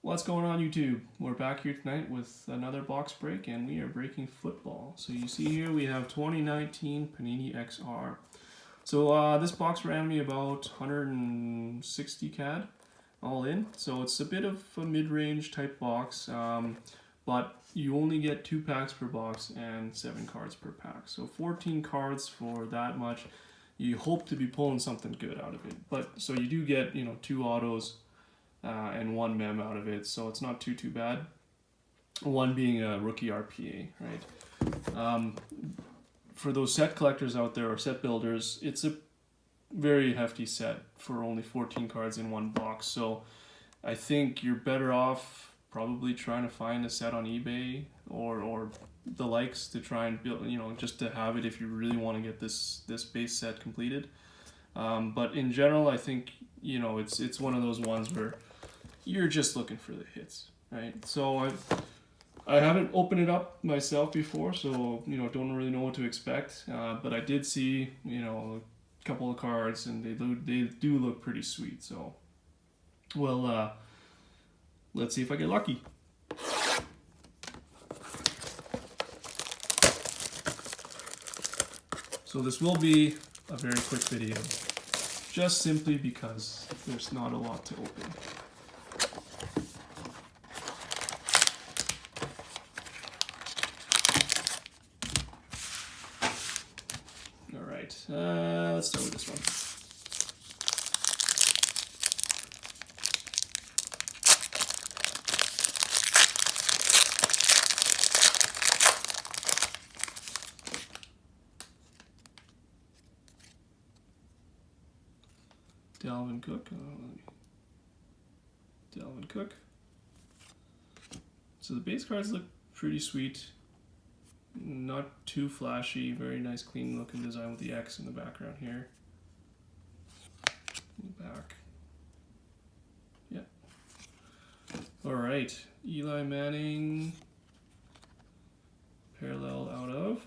What's going on, YouTube? We're back here tonight with another box break, and we are breaking football. So you see here we have 2019 Panini XR. So this box ran me about 160 CAD all in. So it's a bit of a mid-range type box, but you only get 2 packs per box and 7 cards per pack. So 14 cards for that much. You hope to be pulling something good out of it. But so you do get, 2 autos. And 1 mem out of it, so it's not too bad. One being a rookie RPA, right? For those set collectors out there or set builders, it's a very hefty set for only 14 cards in one box. So I think you're better off probably trying to find a set on eBay or the likes to try and build, just to have it if you really want to get this base set completed. But in general, I think it's one of those ones where you're just looking for the hits, right? So I haven't opened it up myself before, so don't really know what to expect. But I did see a couple of cards, and they do look pretty sweet. So well, let's see if I get lucky. So this will be a very quick video, just simply because there's not a lot to open. Alright, let's start with this one. Dalvin Cook. So the base cards look pretty sweet. Not too flashy. Very nice, clean looking design with the X in the background here. In the back. Yeah. Alright. Eli Manning. Parallel out of.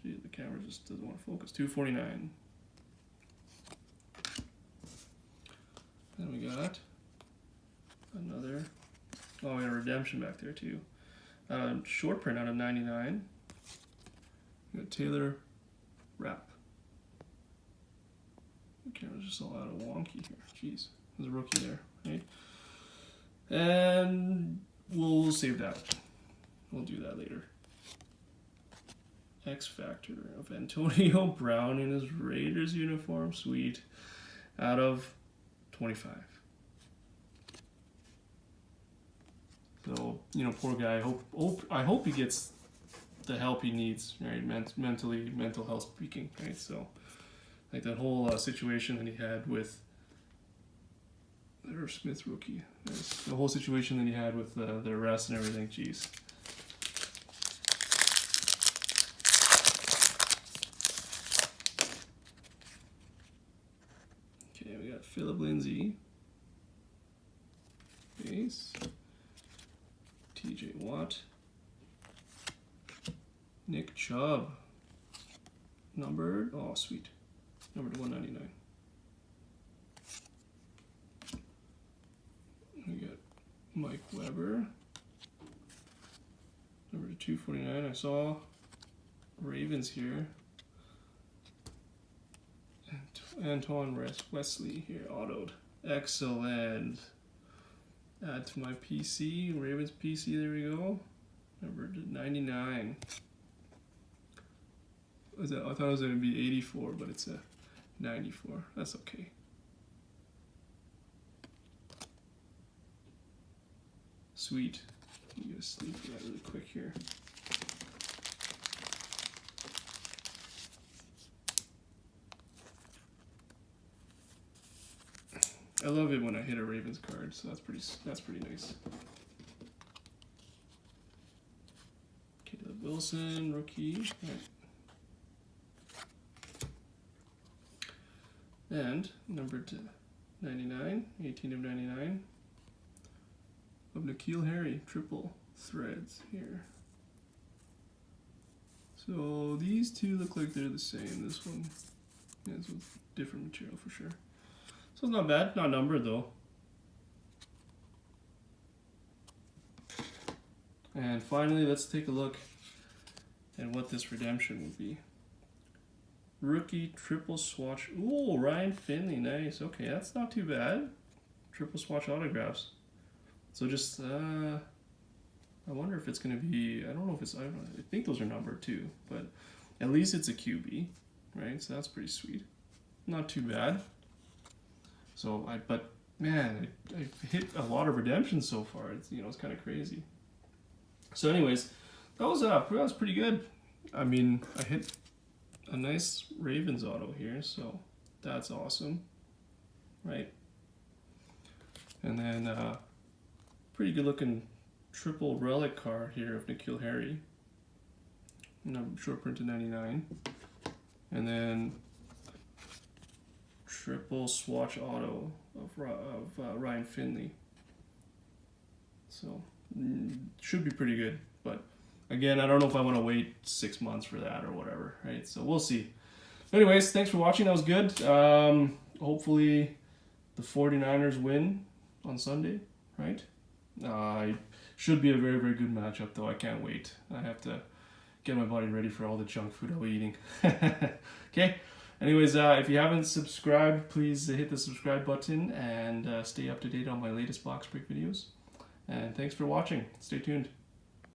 Gee, the camera just doesn't want to focus. 249. Then we got another. Oh, we got a redemption back there too. Short print out of 99. We got Taylor Rapp. The camera's just all out of wonky here. Jeez, there's a rookie there, right? And we'll save that. We'll do that later. X Factor of Antonio Brown in his Raiders uniform. Sweet. Out of 25. So, poor guy. I hope he gets the help he needs, right? Mental health speaking, right? So, like that whole situation that he had with the Smith rookie, the whole situation that he had with the arrest and everything. Jeez. Okay, we got Philip Lindsay. Base. TJ Watt. Nick Chubb. Numbered. Oh, sweet. Numbered to 199. We got Mike Weber. Numbered to 249. I saw Ravens here. Antoine Wesley here, autoed. Excellent. Add to my PC, Ravens PC, there we go. Number 99. I thought it was going to be 84, but it's a 94. That's okay. Sweet. I'm going to sleep for that really quick here. I love it when I hit a Ravens card, so that's pretty nice. Caleb Wilson, rookie. Right. And number 99, 18 of 99. Of N'Keal Harry, triple threads here. So these two look like they're the same. This one is with different material for sure. So it's not bad, not numbered though. And finally, let's take a look at what this redemption would be. Rookie triple swatch. Ooh, Ryan Finley, nice. Okay, that's not too bad. Triple swatch autographs. So just, I wonder if it's going to be, I don't know if it's, I think those are numbered too, but at least it's a QB, right? So that's pretty sweet. Not too bad. So, but man, I've hit a lot of redemptions so far. It's, you know, it's kind of crazy. So anyways, that was pretty good. I mean, I hit a nice Ravens auto here, so that's awesome, right? And then pretty good looking triple relic card here of N'Keal Harry, short print to 99, and then triple swatch auto of Ryan Finley. So should be pretty good, but again, I don't know if I want to wait 6 months for that or whatever, right? So we'll see. Anyways, thanks for watching. That was good. Hopefully the 49ers win on Sunday, right? Should be a very, very good matchup, though. I can't wait. I have to get my body ready for all the junk food I'll be eating. Okay. Anyways, if you haven't subscribed, please hit the subscribe button and stay up to date on my latest box break videos. And thanks for watching. Stay tuned.